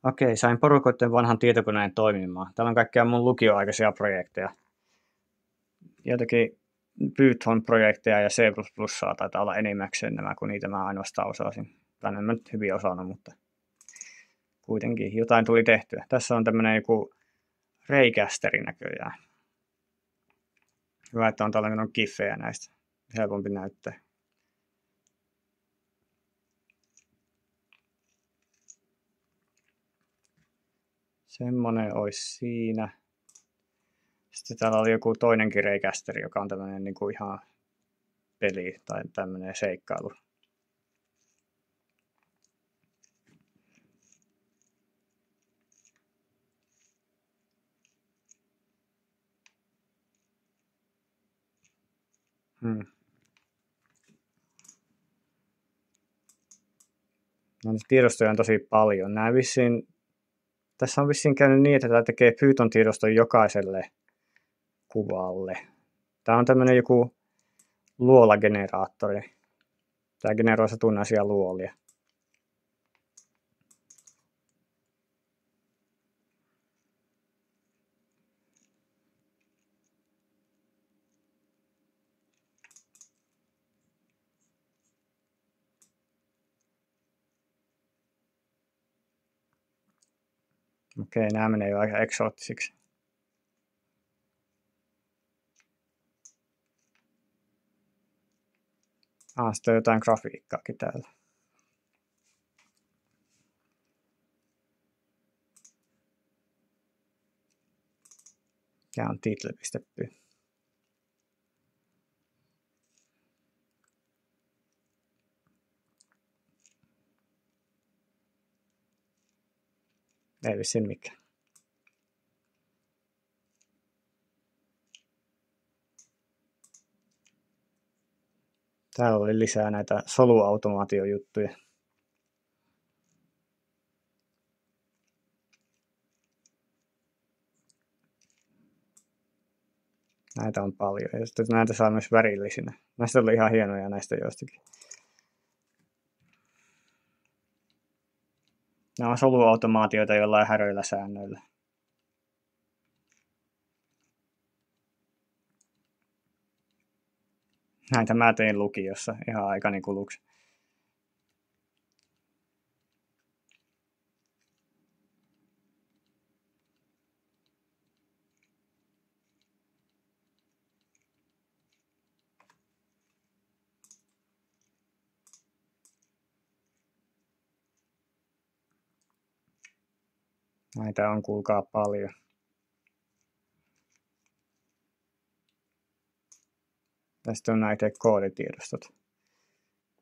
Okei, sain porukoiden vanhan tietokoneen toimimaan. Täällä on kaikkia mun lukioaikaisia projekteja. Joitakin Python-projekteja ja C++ taitaa olla enimmäkseen nämä, kun niitä mä ainoastaan osasin. Tai en mä nyt hyvin osannut, mutta kuitenkin jotain tuli tehtyä. Tässä on tämmönen joku reikästeri näköjään. Hyvä, että on tällainen kiffejä näistä. Helpompi näyttää. Semmonen olisi siinä. Sitten täällä oli joku toinenkin reikästeri, joka on tämmönen niinku ihan peli tai tämmönen seikkailu. No, tiedostoja on tosi paljon. Tässä on vissiin käynyt niin, että tämä tekee Python-tiedoston jokaiselle kuvalle. Tämä on tämmöinen joku luolageneraattori. Tämä generoi satunnaisia luolia. Okei, nämä menee jo aika eksoottisiksi. Sitten on jotain grafiikkaakin täällä. Mikä on title.py. Ei vissiin mikään. Täällä oli lisää näitä soluautomaatiojuttuja. Näitä on paljon. Ja sitten näitä saa myös värillisinä. Näistä oli ihan hienoja näistä joistakin. Nämä on soluautomaatioita jollain häröillä säännöillä. Näitä mä tein lukiossa ihan aikani kuluksi. Näitä on kuulkaa paljon. Tästä on näitä kooditiedostot.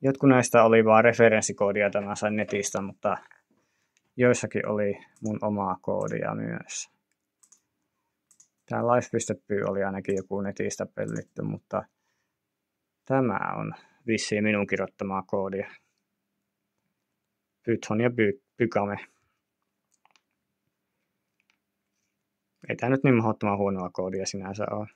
Jotkut näistä oli vain referenssikoodia, jota mä sain netistä, mutta joissakin oli mun omaa koodia myös. Tää live.py oli ainakin joku netistä pöllitty, mutta tämä on vissiin minun kirjoittamaa koodia. Python ja Pykame. Ei tää nyt niin mahdottoman huonoa koodia sinänsä ole.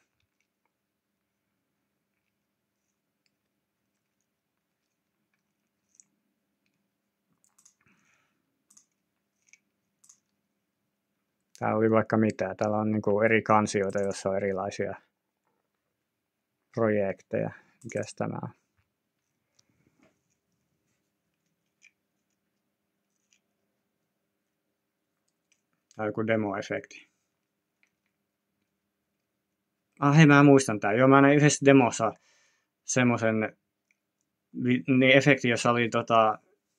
Täällä oli vaikka mitä. Täällä on niinku eri kansioita, joissa on erilaisia projekteja. Mikäs tämä on? Tää on joku demoefekti. Hei, mä muistan tää. Joo, mä näin yhdessä demossa semmosen efekti, jossa oli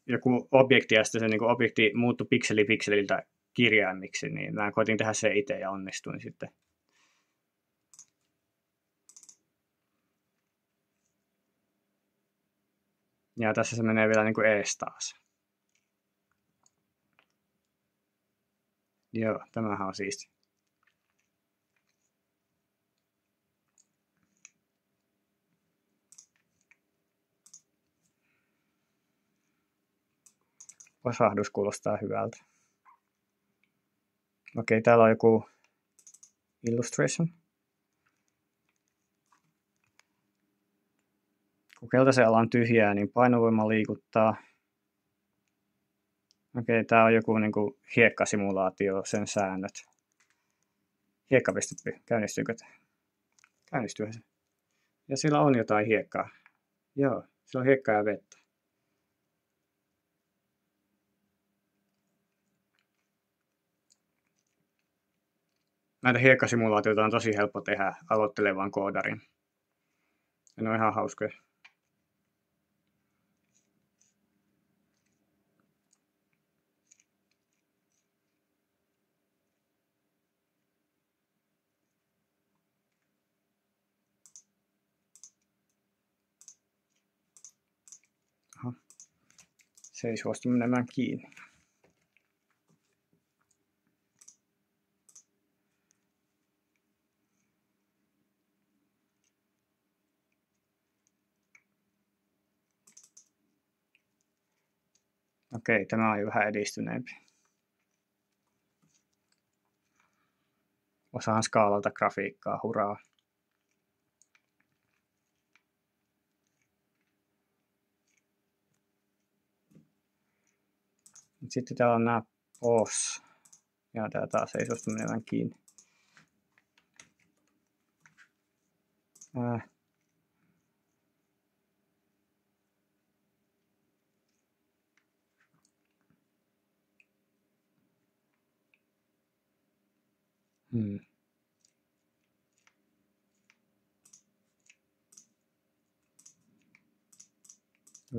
joku objekti ja sitten se niinku objekti muuttui pikseli pikseliltä kirjaimiksi, niin mä koitin tehdä se itse ja onnistuin sitten. Ja tässä se menee vielä niinku ees taas. Joo, tämähän on siisti. Vasahdus kuulostaa hyvältä. Okei, täällä on joku illustration. Kun keltaisen ala on tyhjää, niin painovoima liikuttaa. Okei, tää on joku niinku hiekkasimulaatio, sen säännöt. Hiekka.py, käynnistyykö tää? Käynnistyyhän se. Ja sillä on jotain hiekkaa. Joo, sillä on hiekkaa ja vettä. Näitä hiekkasimulaatioita on tosi helppo tehdä aloittelevan koodarin. Ja ne on ihan hauskoja. Aha. Se ei suostu menemään kiinni. Okei, tämä on jo vähän edistyneempi. Osaan skaalalta grafiikkaa, hurraa. Sitten täällä on nämä POS. Ja tää taas ei suostu menemään kiinni.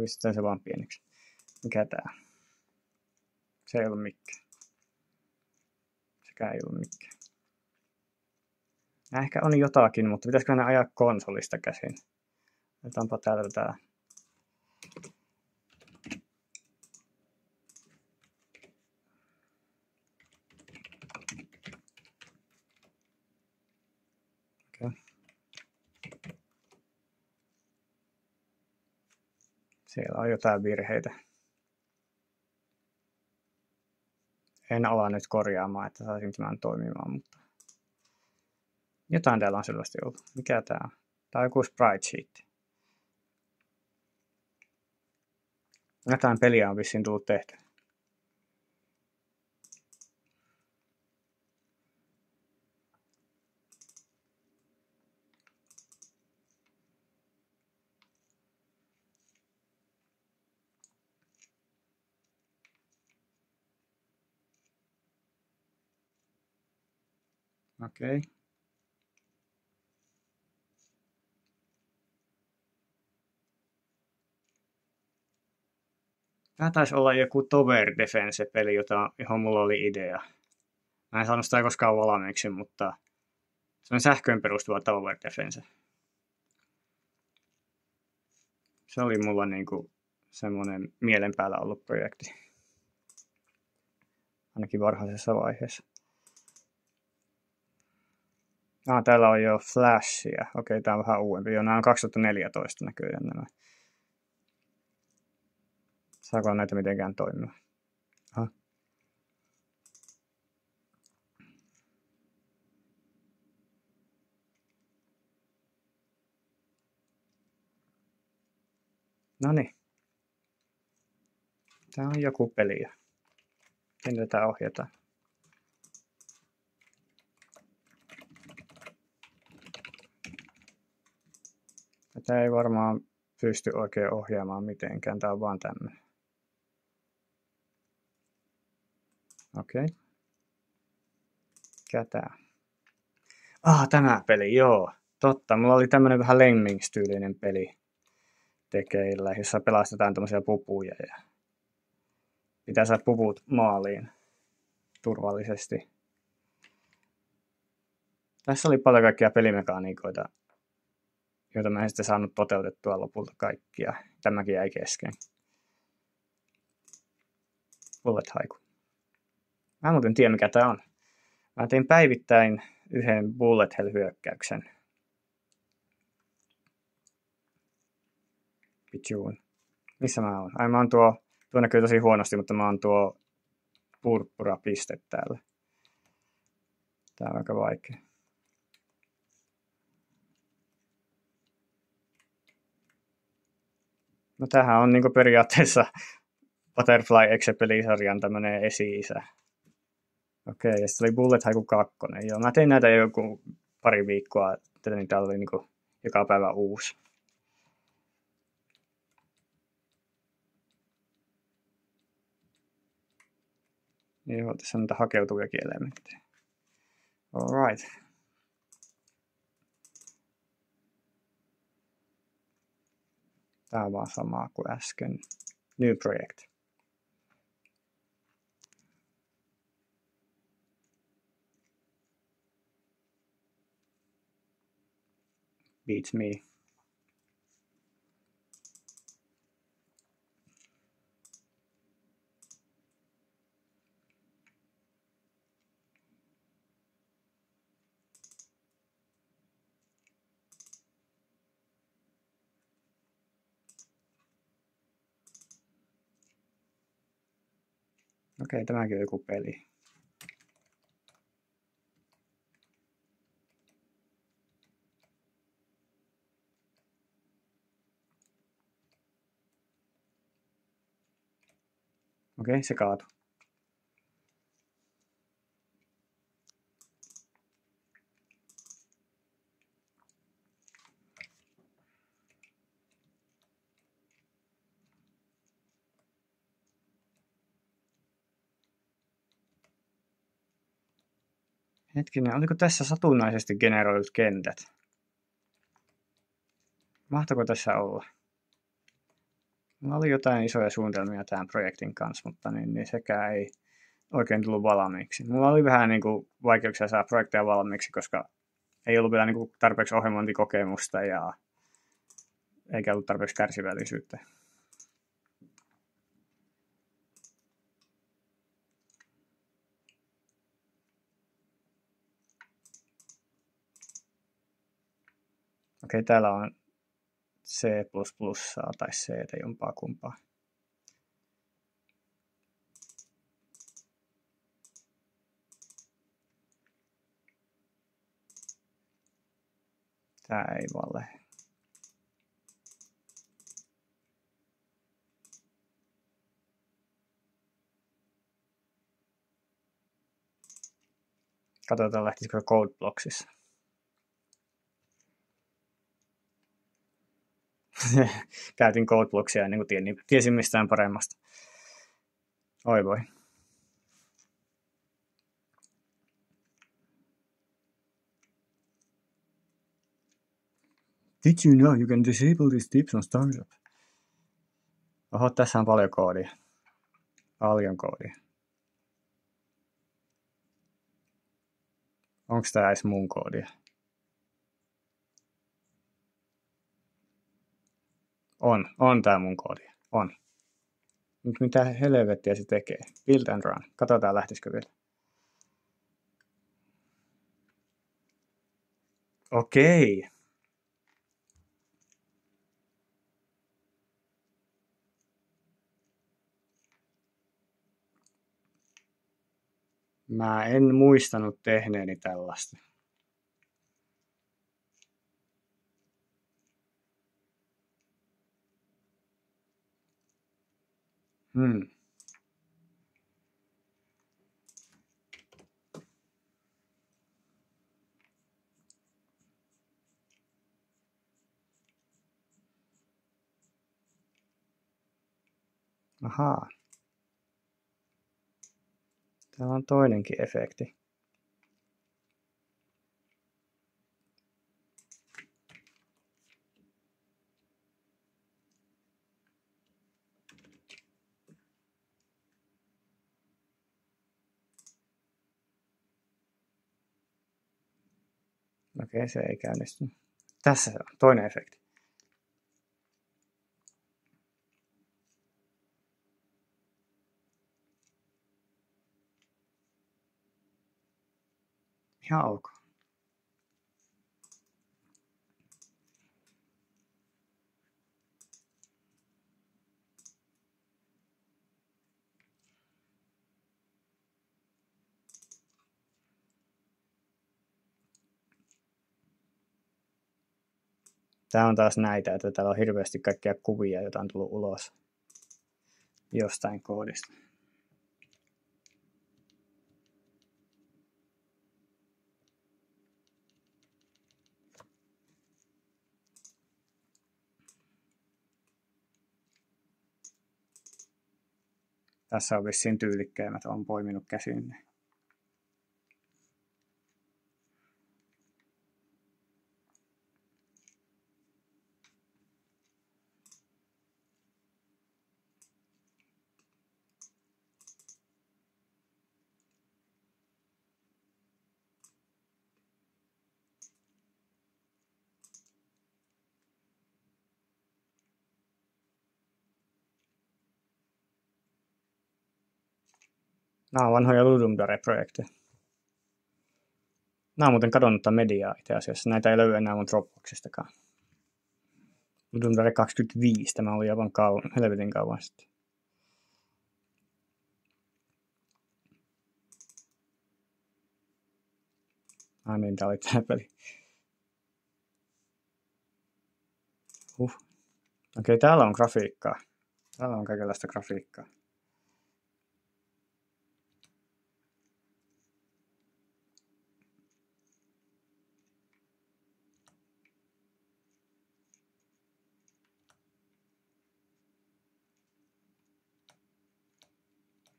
Pistetään se vaan pieneksi. Mikä tää? Se ei ollut mikään. Sekään ei ollut mikään. Ehkä on jotakin, mutta pitäisikö ne ajaa konsolista käsin? Otetaanpa täältä tää. Okay. Siellä on jotain virheitä. En ala nyt korjaamaan, että saisin tämän toimimaan, mutta jotain täällä on selvästi ollut. Mikä tää on? Tää on joku sprite sheet. Jotain peliä on vissiin tullut tehty. Okei. Tämä taisi olla joku Tower Defense-peli, johon mulla oli idea. Mä en saanut sitä koskaan valmiiksi, mutta se on sähköön perustuva Tower Defense. Se oli mulla niinku semmoinen mielen päällä ollut projekti. Ainakin varhaisessa vaiheessa. Täällä on jo Flashia. Okei, tää on vähän uudempi. Joo, nämä on 2014 näköjään nämä. Saako näitä mitenkään toimia? Aha. Noniin. Tää on joku peli. Miten tätä ohjataan? Tätä ei varmaan pysty oikein ohjaamaan mitenkään. Tää on vaan tämmönen. Okei. Mikä tää? Tämä peli, joo. Totta, mulla oli tämmönen vähän Lemmings-tyylinen peli tekeillä, jossa pelastetaan tämmöisiä pupuja ja pitää saada puput maaliin turvallisesti. Tässä oli paljon kaikkia pelimekaniikoita, joita mä en sitten saanut toteutettua lopulta kaikkia. Tämäkin jäi kesken. Bullet haiku. Mä en muuten tiedä mikä tää on. Mä tein päivittäin yhden bullet hell-hyökkäyksen. Pichuun. Missä mä oon? Mä oon tuo näkyy tosi huonosti, mutta mä oon tuo purppura piste täällä. Tää on aika vaikea. No tämähän on niinku periaatteessa Butterfly Excepeli-sarjan tämmönen esi-isä. Okei, ja sitten oli Bullet Haiku 2. Joo, mä tein näitä joku pari viikkoa, että niitä oli niinku joka päivä uusi. Joo, tässä on niitä hakeutuviakin elementtejä. Alright. Tää on vaan samaa kuin äsken. New project. Beats me. Okei, tämäkin on joku peli. Okei, se kaatui. Hetkinen, oliko tässä satunnaisesti generoidut kentät? Mahtako tässä olla? Mulla oli jotain isoja suunnitelmia tämän projektin kanssa, mutta niin sekään ei oikein tullut valmiiksi. Mulla oli vähän niin kuin vaikeuksia saada projekteja valmiiksi, koska ei ollut vielä niin kuin tarpeeksi ohjelmointikokemusta ja eikä ollut tarpeeksi kärsivällisyyttä. Okei, täällä on C++ tai C jompaa kumpaa. Tää ei vaan lähde. Katsotaan lähtisikö CodeBlocksissa. Käytin CodeBlocksia ennen kuin tiesin mistään paremmasta. Oi voi. Did you know you can disable these tips on startup? Oho, tässä on paljon koodia. Paljon koodia. Onko tää edes mun koodia? On tää mun koodia. On. Nyt mitä helvettiä se tekee? Build and run. Katsotaan lähtisikö vielä. Okei. Mä en muistanut tehneeni tällaista. Ahaa. Täällä on toinenkin efekti. Okei, se ei käynnisty. Tässä se on, toinen efekti. Ihan ok. Tää on taas näitä, että täällä on hirveästi kaikkia kuvia, joita on tullut ulos. jostain koodista. Tässä on vissiin tyylikkäimmät, on poiminut käsin. Nämä on vanhoja Ludum-Dare-projekteja. Nämä on muuten kadonnutta mediaa itse asiassa. Näitä ei löydy enää mun Dropboxistakaan. Ludum-Dare 25, tämä oli aivan helvetin kauan sitten. Niin, tää oli tää peli. Okei, täällä on grafiikkaa. Täällä on kaikenlaista grafiikkaa.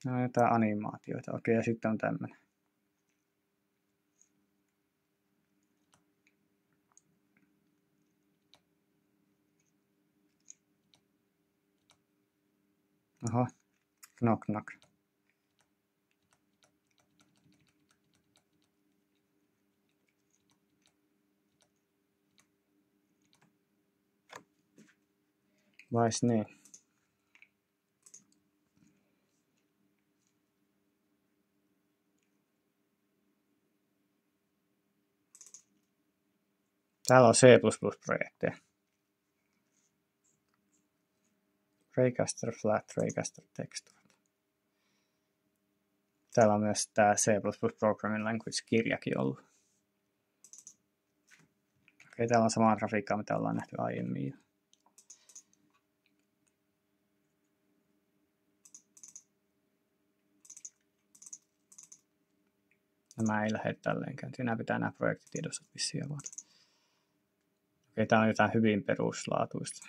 No, jotain animaatioita. Okei, ja sitten on tämmönen. Oho, knock knock. Vais niin? Täällä on C++-projekteja. Raycaster Flat, Raycaster Texture. Täällä on myös tää C++ Programming Language-kirjakin ollut. Okei, täällä on samaa grafiikkaa, mitä ollaan nähty aiemmin. Nämä ei lähde tälleen käyntiin. Nämä pitää nämä projektitiedostot vissiin avata. Okei, tää on jotain hyvin peruslaatuista.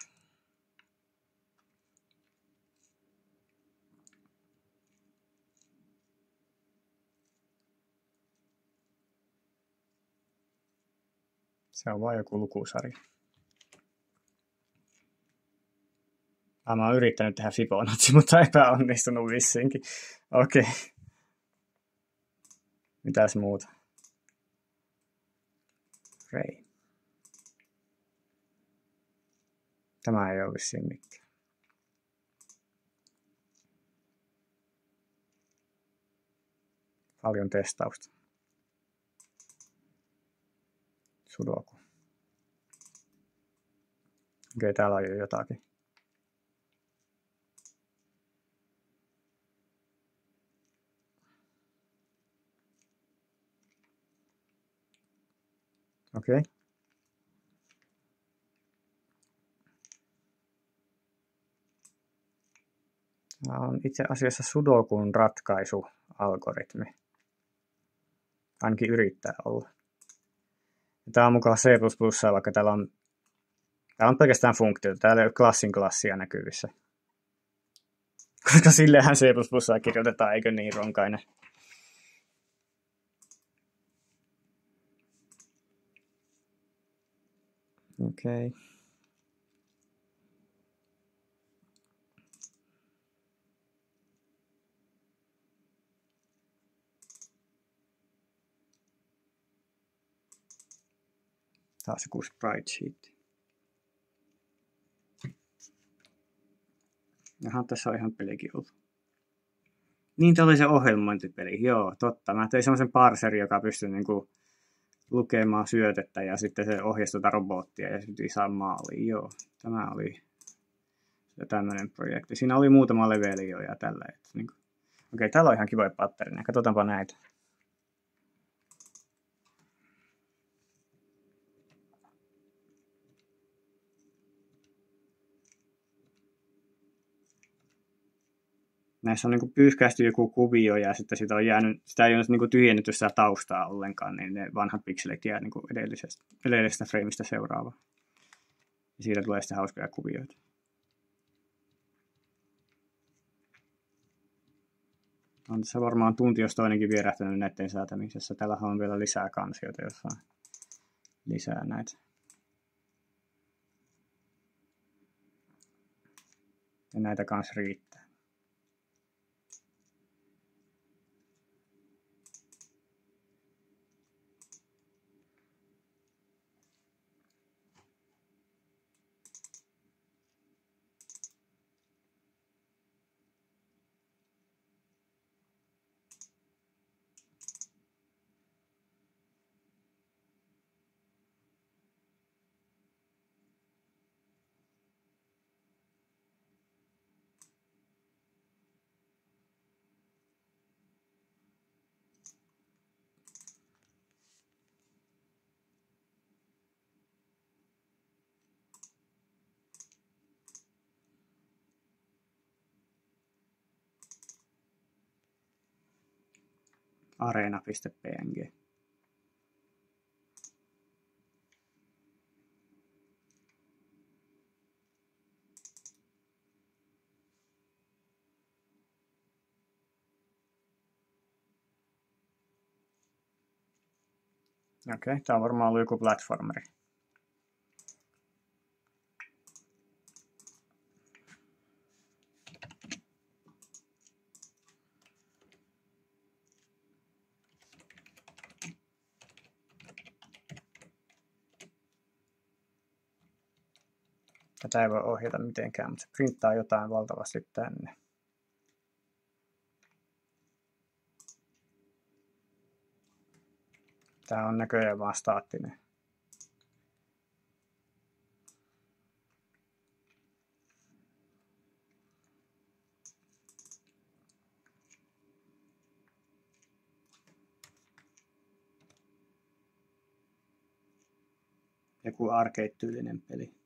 Se on vaan joku lukusarja. Mä oon yrittänyt tehdä Fibonacci, mutta epäonnistunut vissiinkin. Okei. Mitäs muuta? Ray. Tämä ei ole vissiin mikään. Paljon testausta. Sudoku. Okei, täällä on jo jotakin. Okei. Tämä on itse asiassa Sudokun ratkaisualgoritmi. Ainakin yrittää olla. Tämä on mukaan C++, vaikka täällä on pelkästään funktioita. Täällä ei ole klassia näkyvissä. Koska sillehän C++ kirjoitetaan, eikö niin, Ronkainen? Okei. Taas joku sprite sheet. Jaha, tässä on ihan pelikin ollut. Niin, tämä oli se ohjelmointipeli. Joo, totta. Mä tein semmoisen parserin, joka pystyy niinku lukemaan syötettä ja sitten se ohjasi tuota robottia ja sitten saa maaliin. Joo, tämä oli tämmöinen projekti. Siinä oli muutama leveli jo ja tällä. Niinku. Okei, täällä on ihan kivoja patterina. Katsotaanpa näitä. näissä on niin kuin pyyhkäisty joku kuvio ja sitten sitä ei ole niin kuin tyhjennetty sitä taustaa ollenkaan, niin ne vanhat pikselit jää niin kuin edellisestä freimistä seuraava. Ja siitä tulee sitten hauskoja kuvioita. On tässä varmaan tunti, jos toinenkin vierähtänyt näiden säätämisessä. Täällähän on vielä lisää kansioita, jos on lisää näitä. Ja näitä kanssa riittää. Arena.png. Okei, tää on varmaan ollut joku platformeri. Tätä ei voi ohjata mitenkään, mutta se printtaa jotain valtavasti tänne. Tää on näköjään vaan staattinen. Joku arcade-tyylinen peli.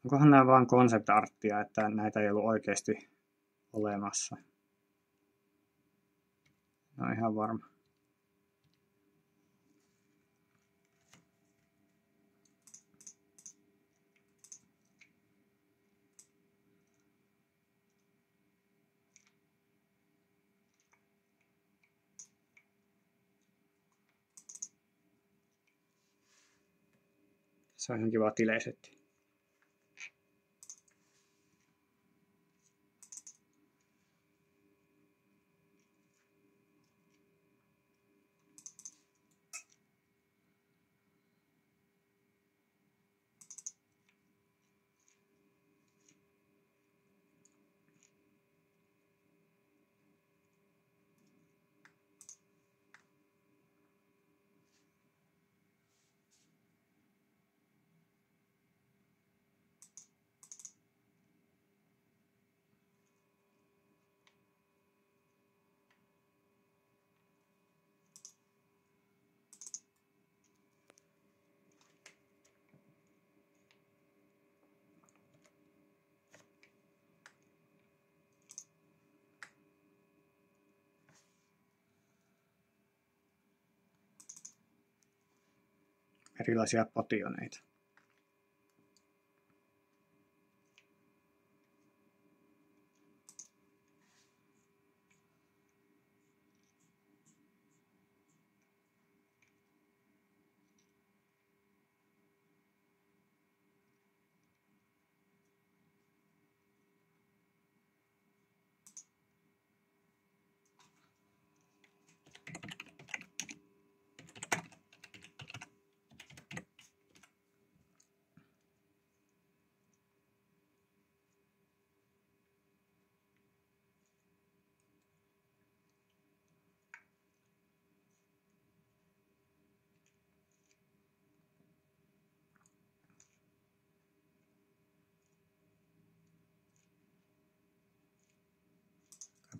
Onkohan nämä vaan concept-arttia, että näitä ei ollut oikeasti olemassa? No ihan varma. Se on ihan kiva tileisetti. Erilaisia potioneita.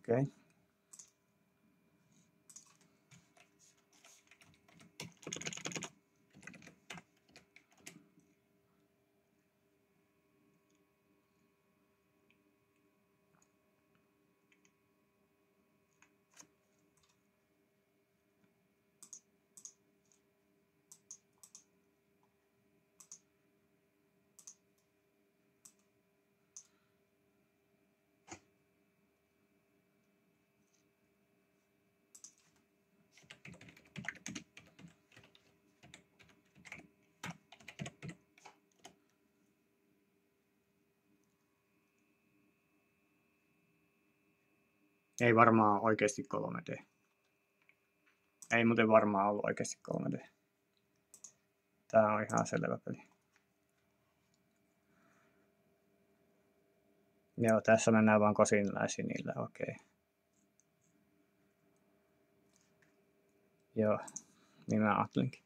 Okei. Ei varmaan oikeasti 3D. Ei muuten varmaan ollut oikeasti 3D. Tää on ihan selvä peli. Joo, tässä mennään vaan kosinläisiin niillä, okei. Joo, niin mä ajattelinkin.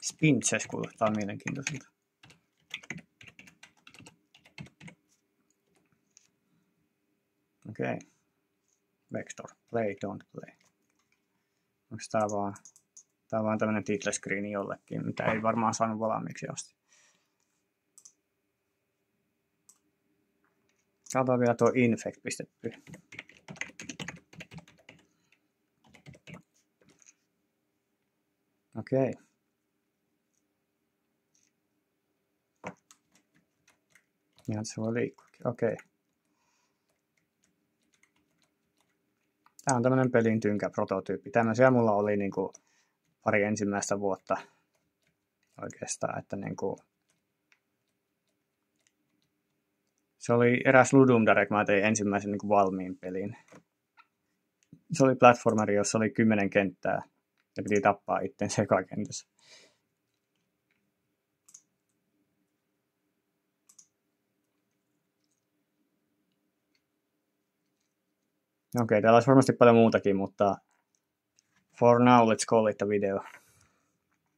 Spinches kuulostaa mielenkiintoiselta. Okei. Vector. Play, don't play. Onko tää vaan tämmönen title screeni jollekin, mitä ei varmaan saanut valmiiksi asti. Katsotaan vielä tuo infect.py. Okei. Ihan se voi liikkuakin. Okei. Tää on tämmönen pelin tynkä prototyyppi. Tämmöisiä mulla oli niinku pari ensimmäistä vuotta oikeastaan, että niinku se oli eräs Ludum Dare, kun mä tein ensimmäisen niinku valmiin pelin. Se oli platformeri, jossa oli 10 kenttää ja piti tappaa itsensä joka kentässä. Okei, täällä olisi varmasti paljon muutakin, mutta for now let's call it a video.